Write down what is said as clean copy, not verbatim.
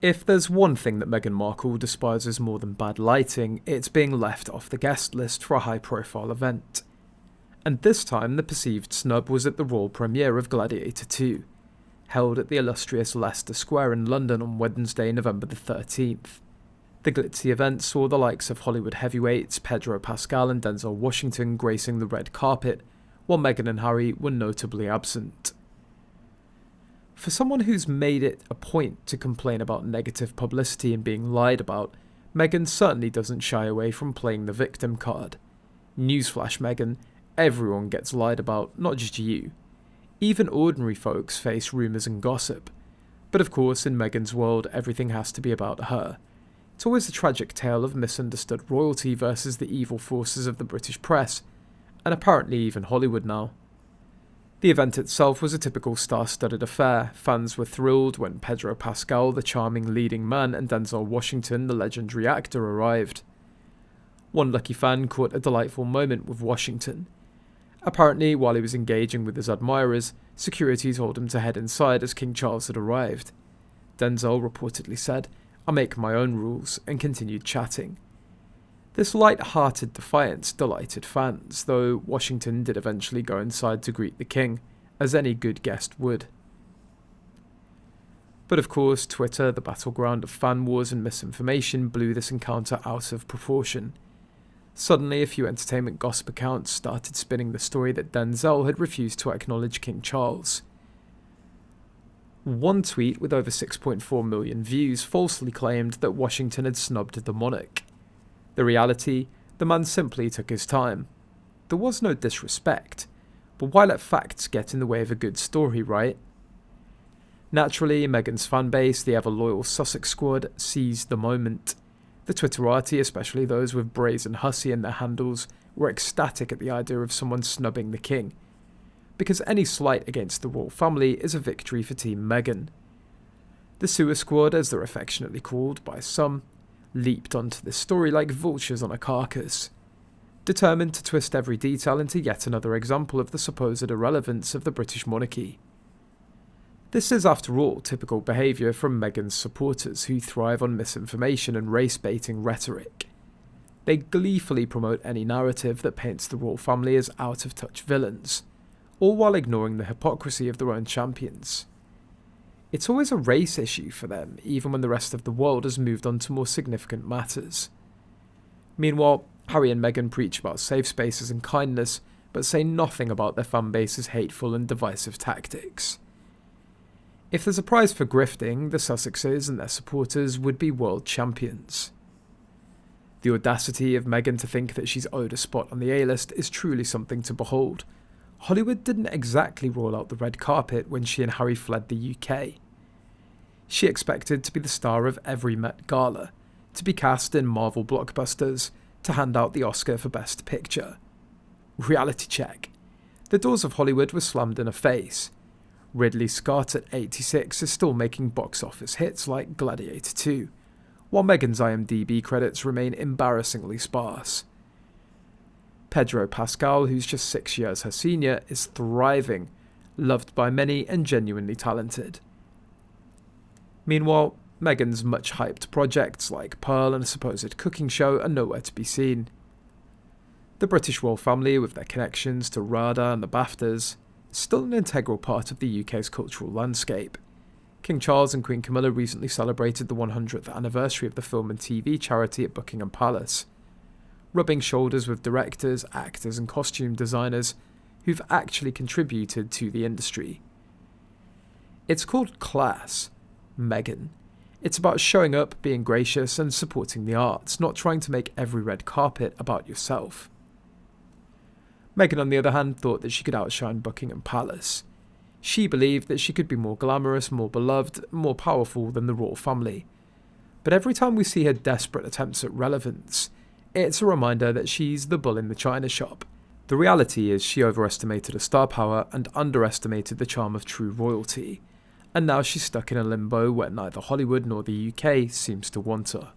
If there's one thing that Meghan Markle despises more than bad lighting, it's being left off the guest list for a high-profile event. And this time the perceived snub was at the royal premiere of Gladiator 2, held at the illustrious Leicester Square in London on Wednesday, November the 13th. The glitzy event saw the likes of Hollywood heavyweights Pedro Pascal and Denzel Washington gracing the red carpet, while Meghan and Harry were notably absent. For someone who's made it a point to complain about negative publicity and being lied about, Meghan certainly doesn't shy away from playing the victim card. Newsflash, Meghan, everyone gets lied about, not just you. Even ordinary folks face rumours and gossip. But of course, in Meghan's world, everything has to be about her. It's always a tragic tale of misunderstood royalty versus the evil forces of the British press, and apparently even Hollywood now. The event itself was a typical star-studded affair. Fans were thrilled when Pedro Pascal, the charming leading man, and Denzel Washington, the legendary actor, arrived. One lucky fan caught a delightful moment with Washington. Apparently, while he was engaging with his admirers, security told him to head inside as King Charles had arrived. Denzel reportedly said, "I make my own rules," and continued chatting. This light-hearted defiance delighted fans, though Washington did eventually go inside to greet the king, as any good guest would. But of course, Twitter, the battleground of fan wars and misinformation, blew this encounter out of proportion. Suddenly, a few entertainment gossip accounts started spinning the story that Denzel had refused to acknowledge King Charles. One tweet with over 6.4 million views falsely claimed that Washington had snubbed the monarch. The reality, the man simply took his time. There was no disrespect, but why let facts get in the way of a good story, right? Naturally, Meghan's fanbase, the ever-loyal Sussex squad, seized the moment. The Twitterati, especially those with brazen hussy in their handles, were ecstatic at the idea of someone snubbing the king, because any slight against the royal family is a victory for Team Meghan. The sewer squad, as they're affectionately called by some, leaped onto this story like vultures on a carcass, determined to twist every detail into yet another example of the supposed irrelevance of the British monarchy. This is, after all, typical behaviour from Meghan's supporters who thrive on misinformation and race-baiting rhetoric. They gleefully promote any narrative that paints the royal family as out-of-touch villains, all while ignoring the hypocrisy of their own champions. It's always a race issue for them, even when the rest of the world has moved on to more significant matters. Meanwhile, Harry and Meghan preach about safe spaces and kindness, but say nothing about their fanbase's hateful and divisive tactics. If there's a prize for grifting, the Sussexes and their supporters would be world champions. The audacity of Meghan to think that she's owed a spot on the A-list is truly something to behold. Hollywood didn't exactly roll out the red carpet when she and Harry fled the UK. She expected to be the star of every Met Gala, to be cast in Marvel blockbusters, to hand out the Oscar for Best Picture. Reality check. The doors of Hollywood were slammed in her face. Ridley Scott at 86 is still making box office hits like Gladiator 2, while Meghan's IMDb credits remain embarrassingly sparse. Pedro Pascal, who's just 6 years her senior, is thriving, loved by many and genuinely talented. Meanwhile, Meghan's much-hyped projects like Pearl and a supposed cooking show are nowhere to be seen. The British royal family, with their connections to RADA and the BAFTAs, is still an integral part of the UK's cultural landscape. King Charles and Queen Camilla recently celebrated the 100th anniversary of the film and TV charity at Buckingham Palace, rubbing shoulders with directors, actors and costume designers who've actually contributed to the industry. It's called class, Meghan. It's about showing up, being gracious and supporting the arts, not trying to make every red carpet about yourself. Meghan, on the other hand, thought that she could outshine Buckingham Palace. She believed that she could be more glamorous, more beloved, more powerful than the royal family. But every time we see her desperate attempts at relevance, it's a reminder that she's the bull in the china shop. The reality is she overestimated her star power and underestimated the charm of true royalty, and now she's stuck in a limbo where neither Hollywood nor the UK seems to want her.